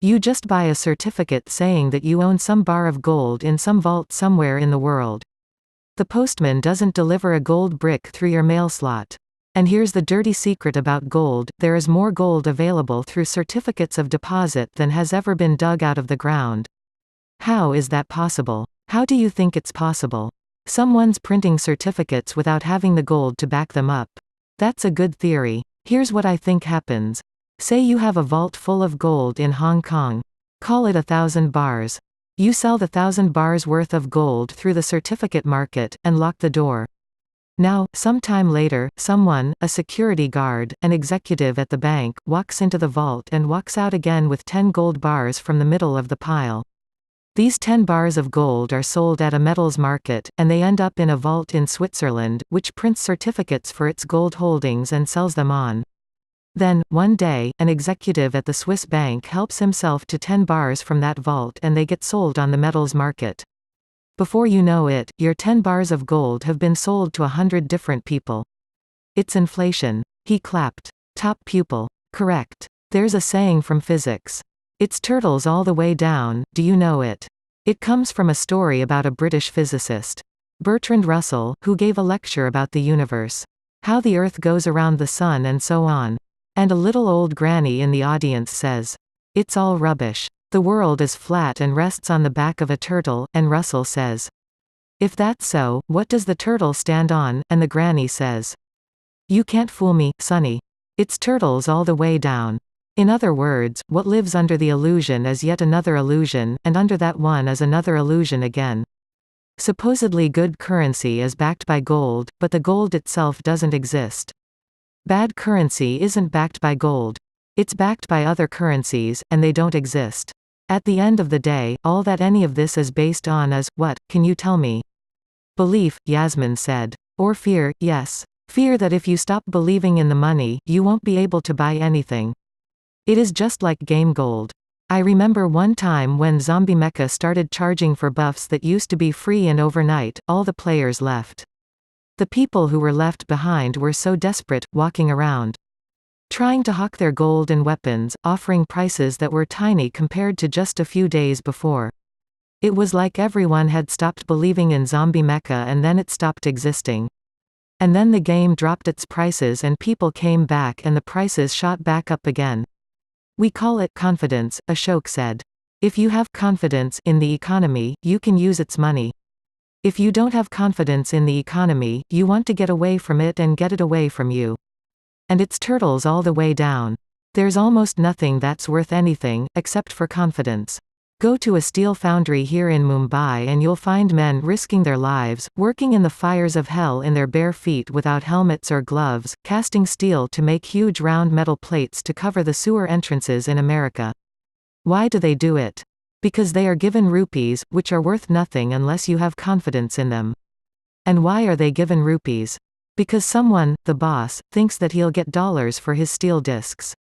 You just buy a certificate saying that you own some bar of gold in some vault somewhere in the world. The postman doesn't deliver a gold brick through your mail slot. And here's the dirty secret about gold: there is more gold available through certificates of deposit than has ever been dug out of the ground. How is that possible? How do you think it's possible? Someone's printing certificates without having the gold to back them up. That's a good theory. Here's what I think happens. Say you have a vault full of gold in Hong Kong. Call it 1,000 bars. You sell the 1,000 bars worth of gold through the certificate market, and lock the door. Now, some time later, someone, a security guard, an executive at the bank, walks into the vault and walks out again with 10 gold bars from the middle of the pile. These 10 bars of gold are sold at a metals market, and they end up in a vault in Switzerland, which prints certificates for its gold holdings and sells them on. Then, one day, an executive at the Swiss bank helps himself to 10 bars from that vault and they get sold on the metals market. Before you know it, your 10 bars of gold have been sold to 100 different people. It's inflation. He clapped. Top pupil. Correct. There's a saying from physics. It's turtles all the way down, do you know it? It comes from a story about a British physicist, Bertrand Russell, who gave a lecture about the universe. How the Earth goes around the sun and so on. And a little old granny in the audience says, "It's all rubbish. The world is flat and rests on the back of a turtle," and Russell says, "If that's so, what does the turtle stand on?" And the granny says, "You can't fool me, sonny. It's turtles all the way down." In other words, what lives under the illusion is yet another illusion, and under that one is another illusion again. Supposedly good currency is backed by gold, but the gold itself doesn't exist. Bad currency isn't backed by gold. It's backed by other currencies, and they don't exist. At the end of the day, all that any of this is based on is, what, can you tell me? Belief, Yasmin said. Or fear, yes. Fear that if you stop believing in the money, you won't be able to buy anything. It is just like game gold. I remember one time when Zombie Mecha started charging for buffs that used to be free, and overnight, all the players left. The people who were left behind were so desperate, walking around, trying to hawk their gold and weapons, offering prices that were tiny compared to just a few days before. It was like everyone had stopped believing in Zombie Mecha, and then it stopped existing. And then the game dropped its prices and people came back and the prices shot back up again. We call it confidence, Ashok said. If you have confidence in the economy, you can use its money. If you don't have confidence in the economy, you want to get away from it and get it away from you. And it's turtles all the way down. There's almost nothing that's worth anything, except for confidence. Go to a steel foundry here in Mumbai and you'll find men risking their lives, working in the fires of hell in their bare feet without helmets or gloves, casting steel to make huge round metal plates to cover the sewer entrances in America. Why do they do it? Because they are given rupees, which are worth nothing unless you have confidence in them. And why are they given rupees? Because someone, the boss, thinks that he'll get dollars for his steel discs.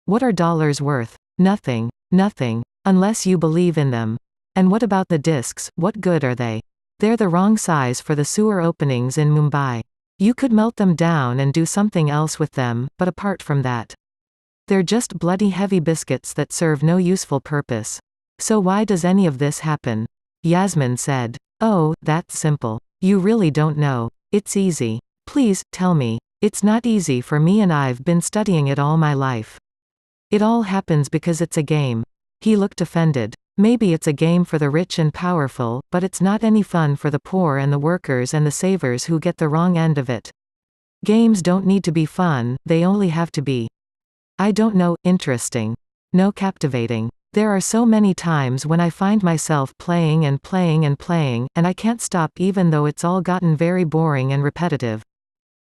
What are dollars worth? Nothing. Nothing. Unless you believe in them. And what about the discs, what good are they? They're the wrong size for the sewer openings in Mumbai. You could melt them down and do something else with them, but apart from that, they're just bloody heavy biscuits that serve no useful purpose. So why does any of this happen? Yasmin said. Oh, that's simple. You really don't know. It's easy. Please, tell me. It's not easy for me and I've been studying it all my life. It all happens because it's a game. He looked offended. Maybe it's a game for the rich and powerful, but it's not any fun for the poor and the workers and the savers who get the wrong end of it. Games don't need to be fun, they only have to be, I don't know, interesting. No, captivating. There are so many times when I find myself playing and playing and playing, and I can't stop even though it's all gotten very boring and repetitive.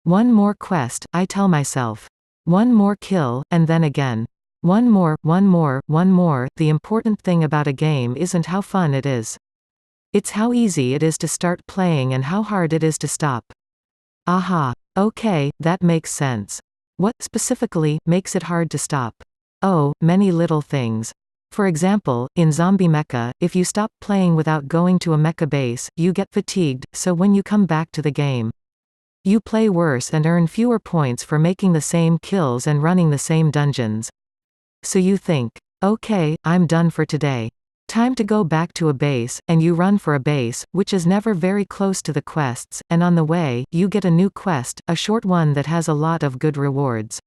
One more quest, I tell myself. One more kill, and then again. One more, one more, one more. The important thing about a game isn't how fun it is. It's how easy it is to start playing and how hard it is to stop. Aha. Okay, that makes sense. What, specifically, makes it hard to stop? Oh, many little things. For example, in Zombie Mecha, if you stop playing without going to a mecha base, you get fatigued, so when you come back to the game, you play worse and earn fewer points for making the same kills and running the same dungeons. So you think, Okay, I'm done for today. Time to go back to a base, and you run for a base, which is never very close to the quests, and on the way, you get a new quest, a short one that has a lot of good rewards.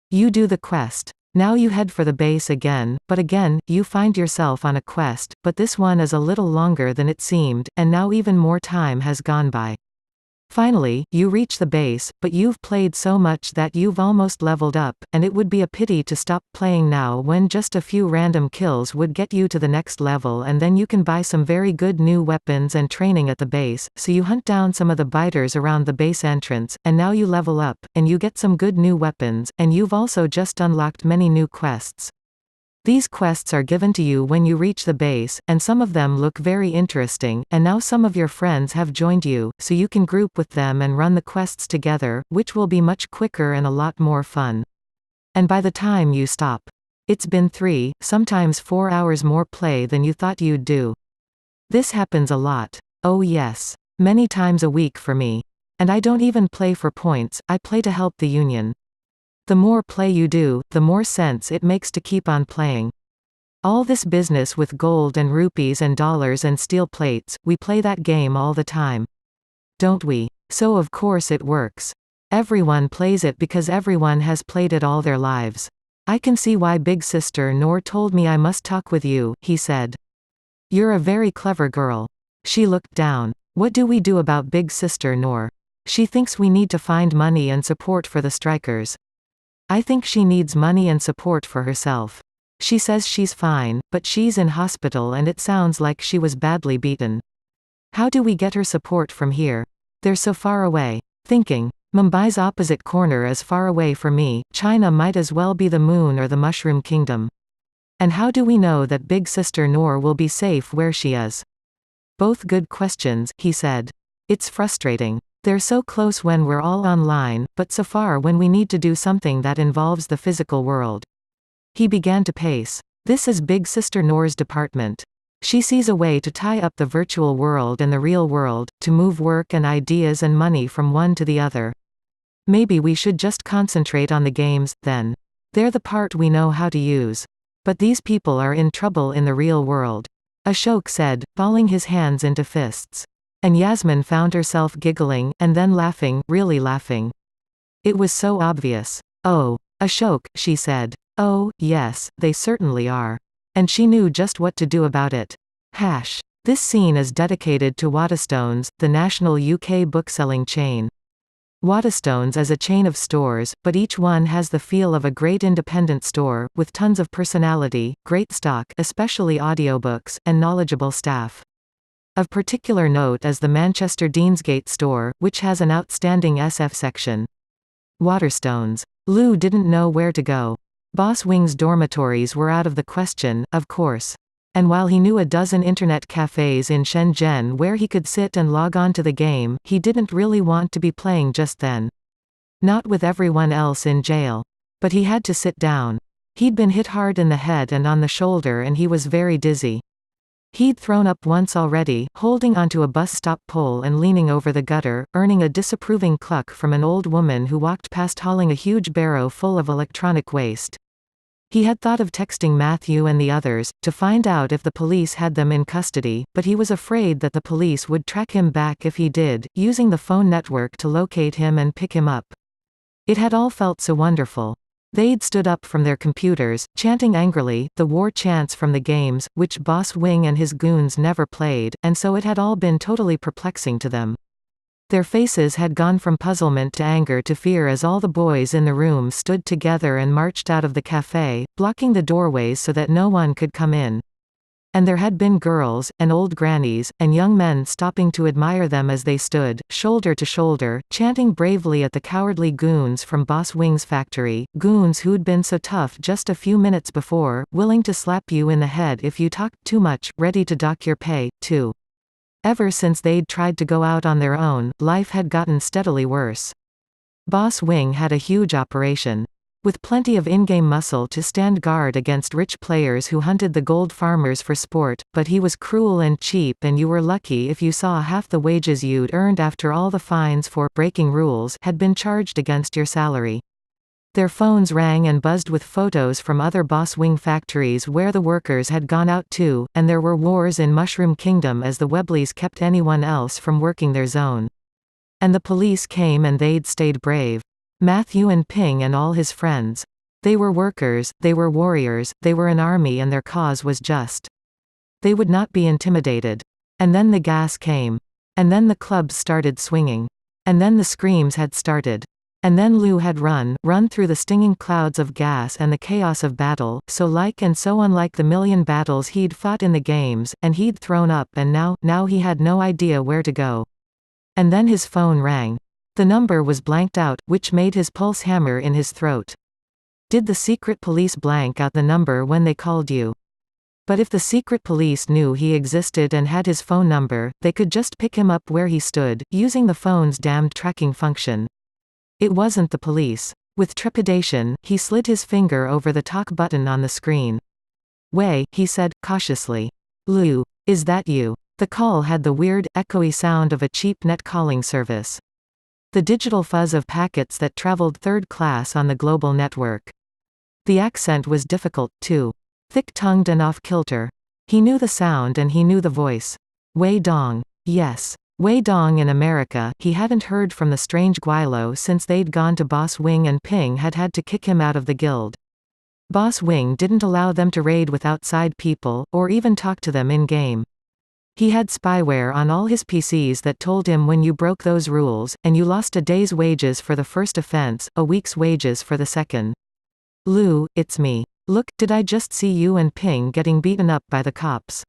You do the quest. Now you head for the base again, but again, you find yourself on a quest, but this one is a little longer than it seemed, and now even more time has gone by. Finally, you reach the base, but you've played so much that you've almost leveled up, and it would be a pity to stop playing now when just a few random kills would get you to the next level, and then you can buy some very good new weapons and training at the base, so you hunt down some of the biters around the base entrance, and now you level up, and you get some good new weapons, and you've also just unlocked many new quests. These quests are given to you when you reach the base, and some of them look very interesting, and now some of your friends have joined you, so you can group with them and run the quests together, which will be much quicker and a lot more fun. And by the time you stop, it's been 3, sometimes 4 hours more play than you thought you'd do. This happens a lot. Oh yes. Many times a week for me. And I don't even play for points, I play to help the union. The more play you do, the more sense it makes to keep on playing. All this business with gold and rupees and dollars and steel plates, we play that game all the time. Don't we? So of course it works. Everyone plays it because everyone has played it all their lives. I can see why Big Sister Noor told me I must talk with you, he said. You're a very clever girl. She looked down. What do we do about Big Sister Noor? She thinks we need to find money and support for the strikers. I think she needs money and support for herself. She says she's fine, but she's in hospital and it sounds like she was badly beaten. How do we get her support from here? They're so far away. Thinking. Mumbai's opposite corner is far away for me, China might as well be the moon or the Mushroom Kingdom. And how do we know that Big Sister Noor will be safe where she is? Both good questions, he said. It's frustrating. They're so close when we're all online, but so far when we need to do something that involves the physical world. He began to pace. This is Big Sister Noor's department. She sees a way to tie up the virtual world and the real world, to move work and ideas and money from one to the other. Maybe we should just concentrate on the games, then. They're the part we know how to use. But these people are in trouble in the real world. Ashok said, balling his hands into fists. And Yasmin found herself giggling, and then laughing, really laughing. It was so obvious. Oh, Ashok, she said. Oh, yes, they certainly are. And she knew just what to do about it. This scene is dedicated to Waterstones, the national UK bookselling chain. Waterstones is a chain of stores, but each one has the feel of a great independent store, with tons of personality, great stock, especially audiobooks, and knowledgeable staff. Of particular note is the Manchester Deansgate store, which has an outstanding SF section. Waterstones. Lou didn't know where to go. Boss Wing's dormitories were out of the question, of course. And while he knew a dozen internet cafes in Shenzhen where he could sit and log on to the game, he didn't really want to be playing just then. Not with everyone else in jail. But he had to sit down. He'd been hit hard in the head and on the shoulder and he was very dizzy. He'd thrown up once already, holding onto a bus stop pole and leaning over the gutter, earning a disapproving cluck from an old woman who walked past hauling a huge barrow full of electronic waste. He had thought of texting Matthew and the others, to find out if the police had them in custody, but he was afraid that the police would track him back if he did, using the phone network to locate him and pick him up. It had all felt so wonderful. They'd stood up from their computers, chanting angrily, the war chants from the games, which Boss Wing and his goons never played, and so it had all been totally perplexing to them. Their faces had gone from puzzlement to anger to fear as all the boys in the room stood together and marched out of the cafe, blocking the doorways so that no one could come in. And there had been girls, and old grannies, and young men stopping to admire them as they stood, shoulder to shoulder, chanting bravely at the cowardly goons from Boss Wing's factory, goons who'd been so tough just a few minutes before, willing to slap you in the head if you talked too much, ready to dock your pay, too. Ever since they'd tried to go out on their own, life had gotten steadily worse. Boss Wing had a huge operation. With plenty of in-game muscle to stand guard against rich players who hunted the gold farmers for sport, but he was cruel and cheap and you were lucky if you saw half the wages you'd earned after all the fines for breaking rules had been charged against your salary. Their phones rang and buzzed with photos from other Boss Wing factories where the workers had gone out too, and there were wars in Mushroom Kingdom as the Webleys kept anyone else from working their zone. And the police came and they'd stayed brave. Matthew and Ping and all his friends. They were workers, they were warriors, they were an army and their cause was just. They would not be intimidated. And then the gas came. And then the clubs started swinging. And then the screams had started. And then Lou had run through the stinging clouds of gas and the chaos of battle, so like and so unlike the million battles he'd fought in the games, and he'd thrown up and now he had no idea where to go. And then his phone rang. The number was blanked out, which made his pulse hammer in his throat. Did the secret police blank out the number when they called you? But if the secret police knew he existed and had his phone number, they could just pick him up where he stood, using the phone's damned tracking function. It wasn't the police. With trepidation, he slid his finger over the talk button on the screen. "Way," he said, cautiously. "Lou, is that you?" The call had the weird, echoey sound of a cheap net calling service. The digital fuzz of packets that traveled third class on the global network. The accent was difficult, too. Thick-tongued and off-kilter. He knew the sound and he knew the voice. Wei Dong. Yes. Wei Dong in America. He hadn't heard from the strange Guilo since they'd gone to Boss Wing and Ping had to kick him out of the guild. Boss Wing didn't allow them to raid with outside people, or even talk to them in-game. He had spyware on all his PCs that told him when you broke those rules, and you lost a day's wages for the first offense, a week's wages for the second. Lou, it's me. Look, did I just see you and Ping getting beaten up by the cops?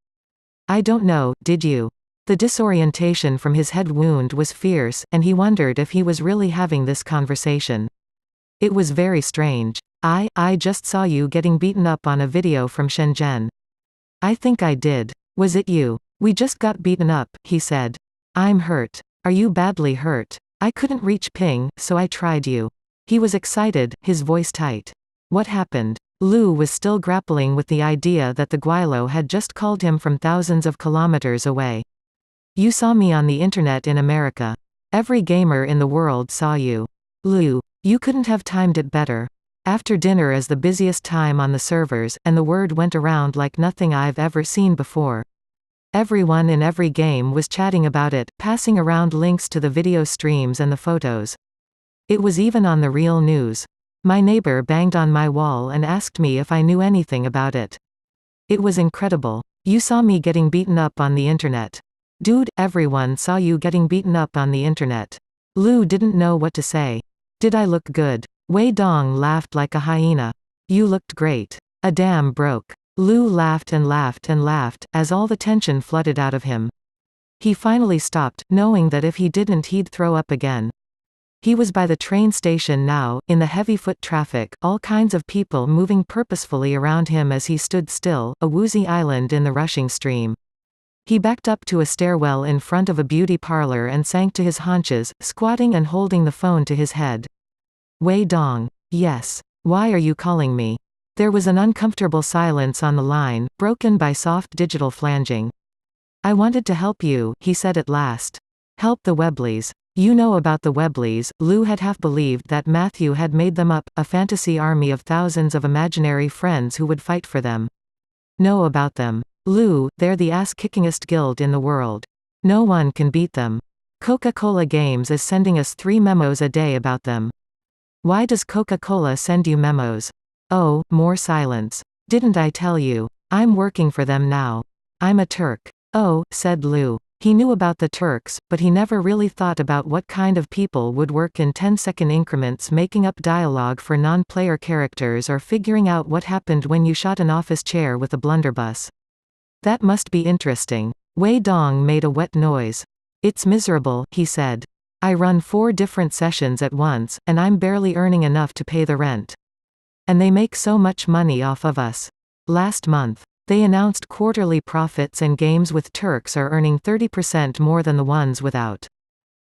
I don't know, did you? The disorientation from his head wound was fierce, and he wondered if he was really having this conversation. It was very strange. I just saw you getting beaten up on a video from Shenzhen. I think I did. Was it you? We just got beaten up, he said. I'm hurt. Are you badly hurt? I couldn't reach Ping, so I tried you. He was excited, his voice tight. What happened? Lou was still grappling with the idea that the Guilo had just called him from thousands of kilometers away. You saw me on the internet in America. Every gamer in the world saw you. Lou, you couldn't have timed it better. After dinner is the busiest time on the servers, and the word went around like nothing I've ever seen before. Everyone in every game was chatting about it, passing around links to the video streams and the photos. It was even on the real news. My neighbor banged on my wall and asked me if I knew anything about it. It was incredible. You saw me getting beaten up on the internet. Dude, everyone saw you getting beaten up on the internet. Lou didn't know what to say. Did I look good? Wei Dong laughed like a hyena. You looked great. A dam broke. Lou laughed and laughed and laughed, as all the tension flooded out of him. He finally stopped, knowing that if he didn't he'd throw up again. He was by the train station now, in the heavy foot traffic, all kinds of people moving purposefully around him as he stood still, a woozy island in the rushing stream. He backed up to a stairwell in front of a beauty parlor and sank to his haunches, squatting and holding the phone to his head. Wei Dong. Yes. Why are you calling me? There was an uncomfortable silence on the line, broken by soft digital flanging. I wanted to help you, he said at last. Help the Webleys. You know about the Webleys. Lou had half believed that Matthew had made them up, a fantasy army of thousands of imaginary friends who would fight for them. Know about them. Lou, they're the ass-kickingest guild in the world. No one can beat them. Coca-Cola Games is sending us 3 memos a day about them. Why does Coca-Cola send you memos? Oh, more silence. Didn't I tell you? I'm working for them now. I'm a Turk. Oh, said Lou. He knew about the Turks, but he never really thought about what kind of people would work in 10-second increments making up dialogue for non-player characters or figuring out what happened when you shot an office chair with a blunderbuss. That must be interesting. Wei Dong made a wet noise. It's miserable, he said. I run 4 different sessions at once, and I'm barely earning enough to pay the rent. And they make so much money off of us. Last month, they announced quarterly profits and games with Turks are earning 30% more than the ones without.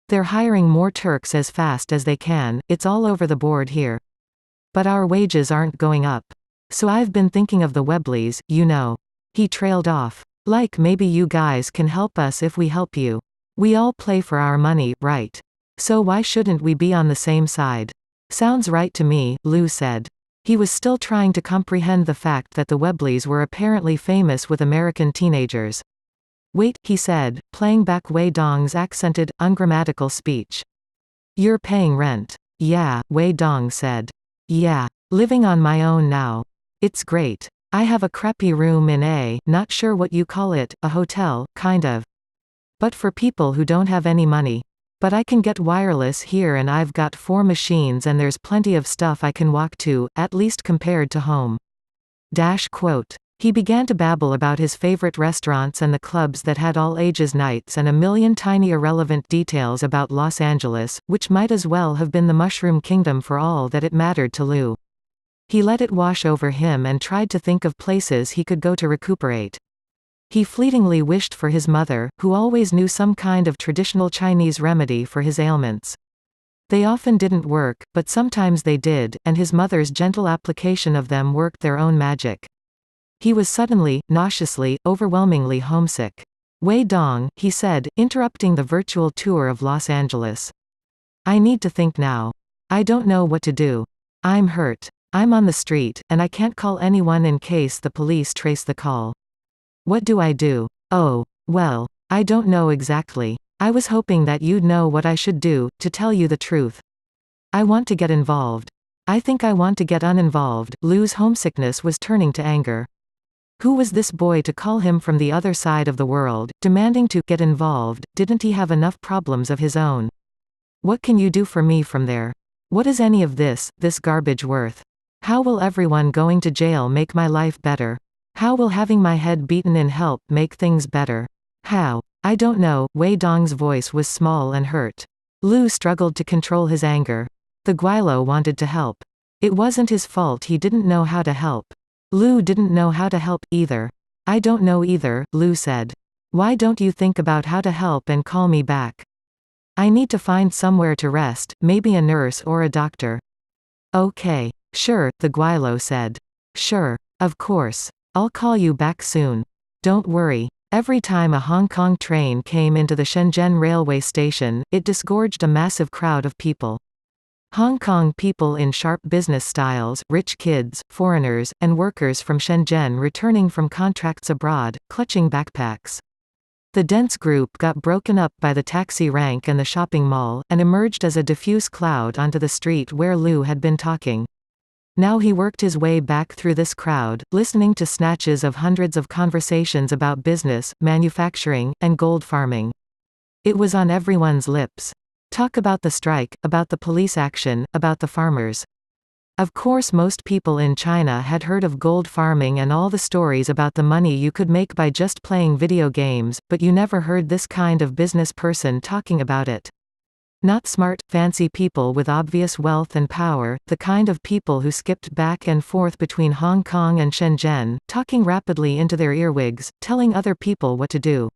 They're hiring more Turks as fast as they can, it's all over the board here. But our wages aren't going up. So I've been thinking of the Webleys, you know. He trailed off. Like maybe you guys can help us if we help you. We all play for our money, right? So why shouldn't we be on the same side? Sounds right to me, Lu said. He was still trying to comprehend the fact that the Webleys were apparently famous with American teenagers. Wait, he said, playing back Wei Dong's accented, ungrammatical speech. You're paying rent. Yeah, Wei Dong said. Yeah. Living on my own now. It's great. I have a crappy room in a, not sure what you call it, a hotel, kind of. But for people who don't have any money. But I can get wireless here and I've got 4 machines and there's plenty of stuff I can walk to, at least compared to home. Quote. He began to babble about his favorite restaurants and the clubs that had all ages nights and a million tiny irrelevant details about Los Angeles, which might as well have been the Mushroom Kingdom for all that it mattered to Lu. He let it wash over him and tried to think of places he could go to recuperate. He fleetingly wished for his mother, who always knew some kind of traditional Chinese remedy for his ailments. They often didn't work, but sometimes they did, and his mother's gentle application of them worked their own magic. He was suddenly, nauseously, overwhelmingly homesick. Wei Dong, he said, interrupting the virtual tour of Los Angeles. I need to think now. I don't know what to do. I'm hurt. I'm on the street, and I can't call anyone in case the police trace the call. What do I do? Oh, well, I don't know exactly. I was hoping that you'd know what I should do, to tell you the truth. I want to get involved. I think I want to get uninvolved. Lu's homesickness was turning to anger. Who was this boy to call him from the other side of the world, demanding to get involved? Didn't he have enough problems of his own? What can you do for me from there? What is any of this garbage worth? How will everyone going to jail make my life better? How will having my head beaten in help make things better? How? I don't know. Wei Dong's voice was small and hurt. Lu struggled to control his anger. The Guilo wanted to help. It wasn't his fault he didn't know how to help. Lu didn't know how to help, either. I don't know either, Lu said. Why don't you think about how to help and call me back? I need to find somewhere to rest, maybe a nurse or a doctor. Okay. Sure, the Guilo said. Sure. Of course. I'll call you back soon. Don't worry. Every time a Hong Kong train came into the Shenzhen railway station, it disgorged a massive crowd of people. Hong Kong people in sharp business styles, rich kids, foreigners, and workers from Shenzhen returning from contracts abroad, clutching backpacks. The dense group got broken up by the taxi rank and the shopping mall, and emerged as a diffuse cloud onto the street where Lu had been talking. Now he worked his way back through this crowd, listening to snatches of hundreds of conversations about business, manufacturing, and gold farming. It was on everyone's lips. Talk about the strike, about the police action, about the farmers. Of course most people in China had heard of gold farming and all the stories about the money you could make by just playing video games, but you never heard this kind of business person talking about it. Not smart, fancy people with obvious wealth and power, the kind of people who skipped back and forth between Hong Kong and Shenzhen, talking rapidly into their earwigs, telling other people what to do.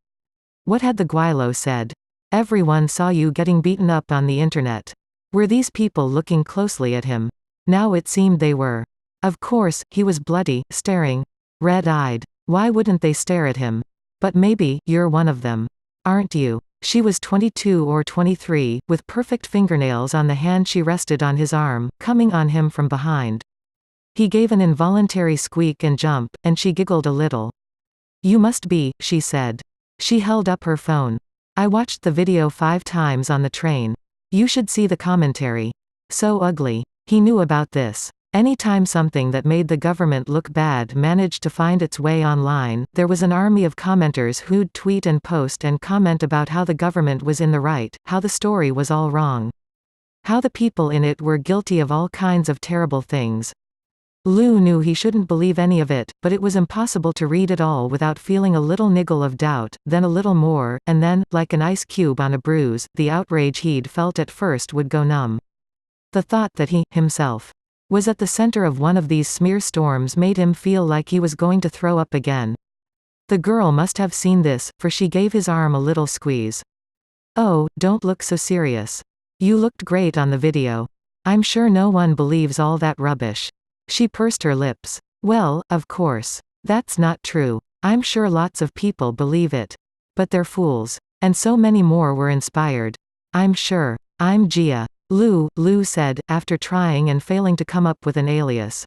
What had the Guilo said? Everyone saw you getting beaten up on the internet. Were these people looking closely at him? Now it seemed they were. Of course, he was bloody, staring. Red-eyed. Why wouldn't they stare at him? But maybe, you're one of them. Aren't you? She was 22 or 23, with perfect fingernails on the hand she rested on his arm, coming on him from behind. He gave an involuntary squeak and jump, and she giggled a little. You must be, she said. She held up her phone. I watched the video 5 times on the train. You should see the commentary. So ugly. He knew about this. Anytime something that made the government look bad managed to find its way online, there was an army of commenters who'd tweet and post and comment about how the government was in the right, how the story was all wrong. How the people in it were guilty of all kinds of terrible things. Lu knew he shouldn't believe any of it, but it was impossible to read it all without feeling a little niggle of doubt, then a little more, and then, like an ice cube on a bruise, the outrage he'd felt at first would go numb. The thought that he, himself, was at the center of one of these smear storms made him feel like he was going to throw up again. The girl must have seen this, for she gave his arm a little squeeze. Oh, don't look so serious. You looked great on the video. I'm sure no one believes all that rubbish. She pursed her lips. Well, of course. That's not true. I'm sure lots of people believe it. But they're fools. And so many more were inspired. I'm sure. I'm Gia. Lu said, after trying and failing to come up with an alias.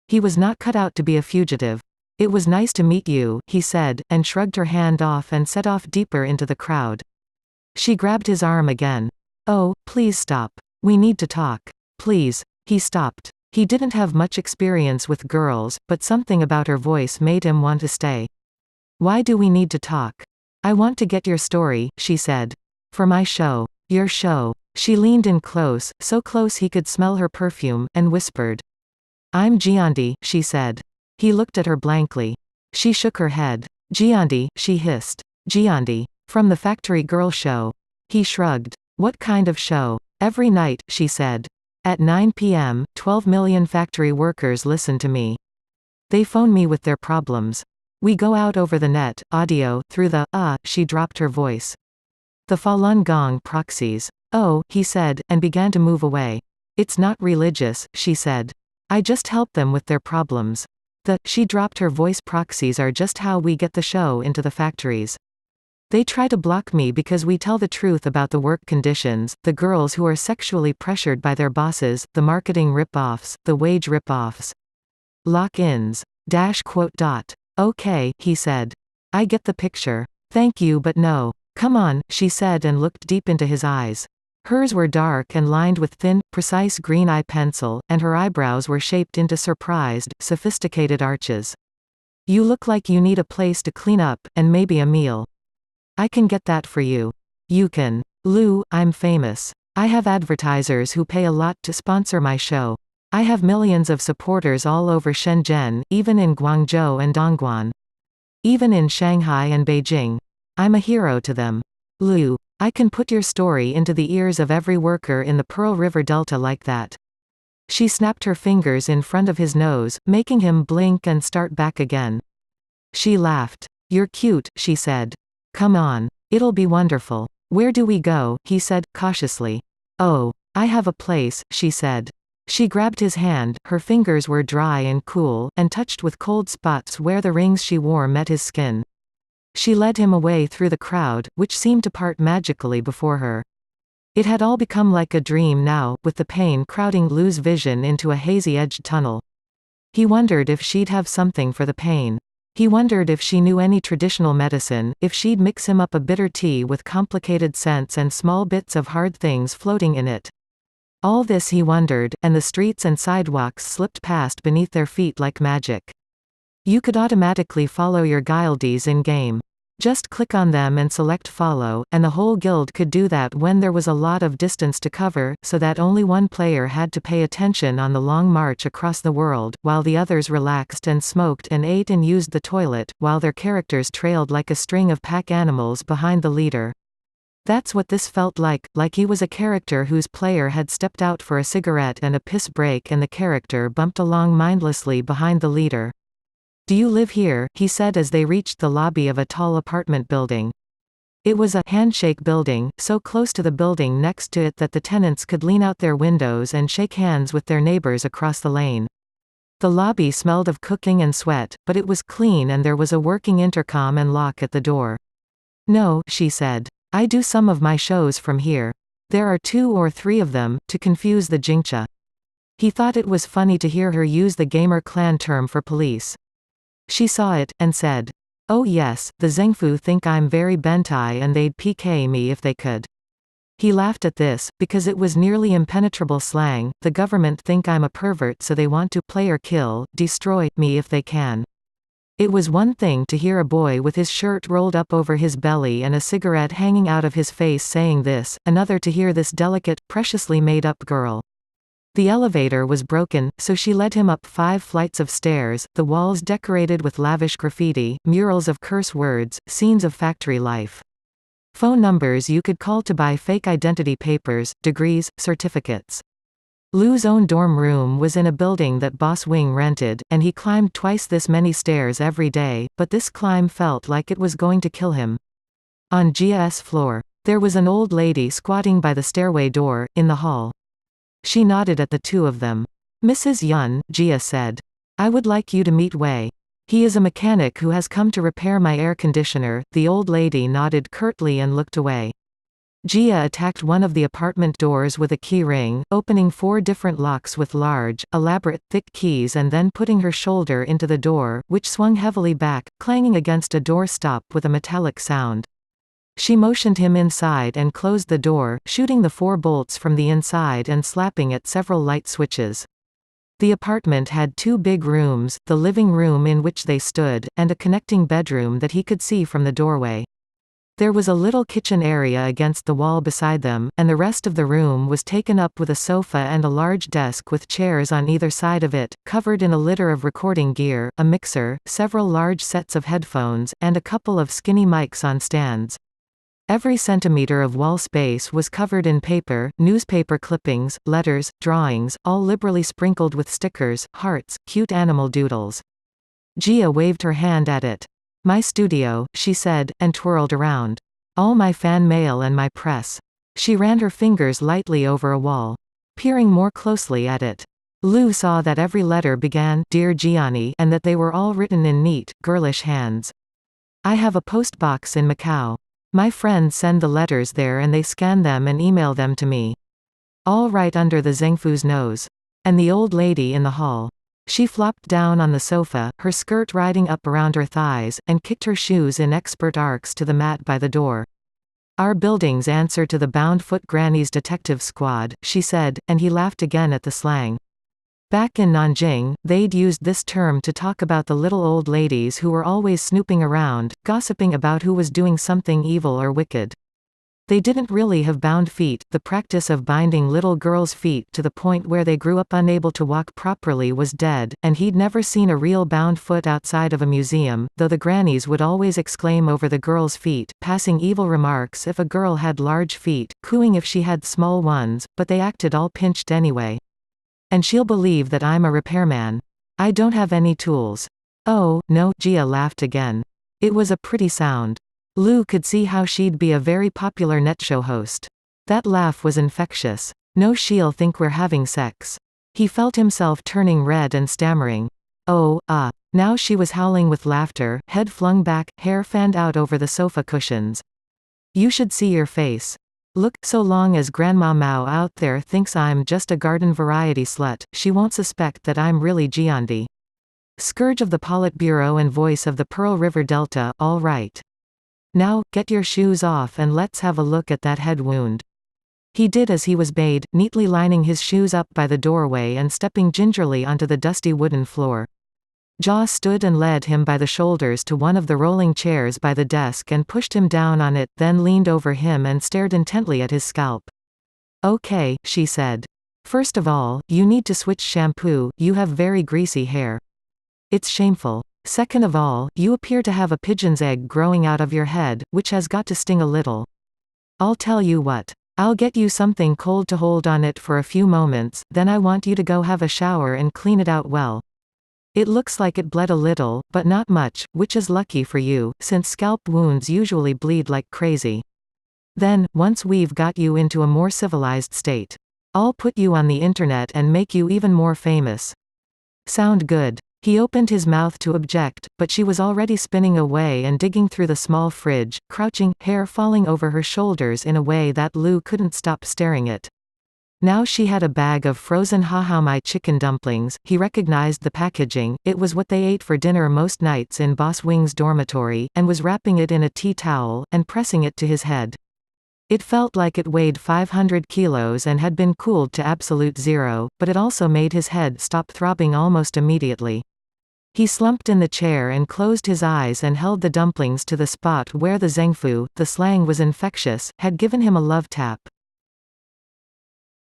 He was not cut out to be a fugitive. It was nice to meet you, he said, and shrugged her hand off and set off deeper into the crowd. She grabbed his arm again. Oh, please stop. We need to talk. Please. He stopped. He didn't have much experience with girls, but something about her voice made him want to stay. Why do we need to talk? I want to get your story, she said. For my show. Your show. She leaned in close, so close he could smell her perfume, and whispered. I'm Gianti, she said. He looked at her blankly. She shook her head. Gianti, she hissed. Gianti. From the Factory Girl show. He shrugged. What kind of show? Every night, she said. At 9 p.m., 12 million factory workers listen to me. They phone me with their problems. We go out over the net, audio, through the, she dropped her voice. The Falun Gong proxies. Oh, he said, and began to move away. It's not religious, she said. I just help them with their problems. She dropped her voice. Proxies are just how we get the show into the factories. They try to block me because we tell the truth about the work conditions, the girls who are sexually pressured by their bosses, the marketing rip-offs, the wage rip-offs. Lock-ins. Okay, he said. I get the picture. Thank you but no. Come on, she said and looked deep into his eyes. Hers were dark and lined with thin, precise green eye pencil, and her eyebrows were shaped into surprised, sophisticated arches. You look like you need a place to clean up, and maybe a meal. I can get that for you. You can. Lu, I'm famous. I have advertisers who pay a lot to sponsor my show. I have millions of supporters all over Shenzhen, even in Guangzhou and Dongguan. Even in Shanghai and Beijing. I'm a hero to them. Lu, I can put your story into the ears of every worker in the Pearl River Delta like that. She snapped her fingers in front of his nose, making him blink and start back again. She laughed. You're cute, she said. Come on. It'll be wonderful. Where do we go? He said, cautiously. Oh, I have a place, she said. She grabbed his hand, her fingers were dry and cool, and touched with cold spots where the rings she wore met his skin. She led him away through the crowd, which seemed to part magically before her. It had all become like a dream now, with the pain crowding Lu's vision into a hazy-edged tunnel. He wondered if she'd have something for the pain. He wondered if she knew any traditional medicine, if she'd mix him up a bitter tea with complicated scents and small bits of hard things floating in it. All this he wondered, and the streets and sidewalks slipped past beneath their feet like magic. You could automatically follow your guildies in-game. Just click on them and select follow, and the whole guild could do that when there was a lot of distance to cover, so that only one player had to pay attention on the long march across the world, while the others relaxed and smoked and ate and used the toilet, while their characters trailed like a string of pack animals behind the leader. That's what this felt like he was a character whose player had stepped out for a cigarette and a piss break and the character bumped along mindlessly behind the leader. Do you live here? He said as they reached the lobby of a tall apartment building. It was a handshake building, so close to the building next to it that the tenants could lean out their windows and shake hands with their neighbors across the lane. The lobby smelled of cooking and sweat, but it was clean and there was a working intercom and lock at the door. No, she said. I do some of my shows from here. There are 2 or 3 of them, to confuse the Jingcha. He thought it was funny to hear her use the gamer clan term for police. She saw it, and said. Oh yes, the Zengfu think I'm very Bentai and they'd PK me if they could. He laughed at this, because it was nearly impenetrable slang. The government think I'm a pervert so they want to play or kill, destroy, me if they can. It was one thing to hear a boy with his shirt rolled up over his belly and a cigarette hanging out of his face saying this, another to hear this delicate, preciously made-up girl. The elevator was broken, so she led him up 5 flights of stairs, the walls decorated with lavish graffiti, murals of curse words, scenes of factory life. Phone numbers you could call to buy fake identity papers, degrees, certificates. Lu's own dorm room was in a building that Boss Wing rented, and he climbed twice this many stairs every day, but this climb felt like it was going to kill him. On Gia's floor, there was an old lady squatting by the stairway door, in the hall. She nodded at the 2 of them. Mrs. Yun, Gia said. I would like you to meet Wei. He is a mechanic who has come to repair my air conditioner. The old lady nodded curtly and looked away. Jia attacked one of the apartment doors with a key ring, opening 4 different locks with large, elaborate, thick keys and then putting her shoulder into the door, which swung heavily back, clanging against a door stop with a metallic sound. She motioned him inside and closed the door, shooting the 4 bolts from the inside and slapping at several light switches. The apartment had 2 big rooms, the living room in which they stood, and a connecting bedroom that he could see from the doorway. There was a little kitchen area against the wall beside them, and the rest of the room was taken up with a sofa and a large desk with chairs on either side of it, covered in a litter of recording gear, a mixer, several large sets of headphones, and a couple of skinny mics on stands. Every centimeter of wall space was covered in paper, newspaper clippings, letters, drawings, all liberally sprinkled with stickers, hearts, cute animal doodles. Jia waved her hand at it. "My studio," she said, and twirled around. "All my fan mail and my press." She ran her fingers lightly over a wall. Peering more closely at it, Lu saw that every letter began, "Dear Gianni," and that they were all written in neat, girlish hands. "I have a post box in Macau. My friends send the letters there and they scan them and email them to me. All right under the Zhengfu's nose. And the old lady in the hall." She flopped down on the sofa, her skirt riding up around her thighs, and kicked her shoes in expert arcs to the mat by the door. "Our buildings answer to the Bound-Foot Granny's detective squad," she said, and he laughed again at the slang. Back in Nanjing, they'd used this term to talk about the little old ladies who were always snooping around, gossiping about who was doing something evil or wicked. They didn't really have bound feet. The practice of binding little girls' feet to the point where they grew up unable to walk properly was dead, and he'd never seen a real bound foot outside of a museum, though the grannies would always exclaim over the girls' feet, passing evil remarks if a girl had large feet, cooing if she had small ones, but they acted all pinched anyway. "And she'll believe that I'm a repairman. I don't have any tools." "Oh, no," Jia laughed again. It was a pretty sound. Lu could see how she'd be a very popular netshow host. That laugh was infectious. "No, she'll think we're having sex." He felt himself turning red and stammering. "Oh, ah." Now she was howling with laughter, head flung back, hair fanned out over the sofa cushions. "You should see your face. Look, so long as Grandma Mao out there thinks I'm just a garden variety slut, she won't suspect that I'm really Gianni. Scourge of the Politburo and voice of the Pearl River Delta, all right. Now, get your shoes off and let's have a look at that head wound." He did as he was bade, neatly lining his shoes up by the doorway and stepping gingerly onto the dusty wooden floor. Jia stood and led him by the shoulders to one of the rolling chairs by the desk and pushed him down on it, then leaned over him and stared intently at his scalp. "Okay," she said. "First of all, you need to switch shampoo, you have very greasy hair. It's shameful. Second of all, you appear to have a pigeon's egg growing out of your head, which has got to sting a little. I'll tell you what. I'll get you something cold to hold on it for a few moments, then I want you to go have a shower and clean it out well. It looks like it bled a little, but not much, which is lucky for you, since scalp wounds usually bleed like crazy. Then, once we've got you into a more civilized state, I'll put you on the internet and make you even more famous. Sound good?" He opened his mouth to object, but she was already spinning away and digging through the small fridge, crouching, hair falling over her shoulders in a way that Lu couldn't stop staring at. Now she had a bag of frozen hahaomai chicken dumplings. He recognized the packaging, it was what they ate for dinner most nights in Boss Wing's dormitory, and was wrapping it in a tea towel, and pressing it to his head. It felt like it weighed 500 kilos and had been cooled to absolute zero, but it also made his head stop throbbing almost immediately. He slumped in the chair and closed his eyes and held the dumplings to the spot where the Zhengfu, the slang was infectious, had given him a love tap.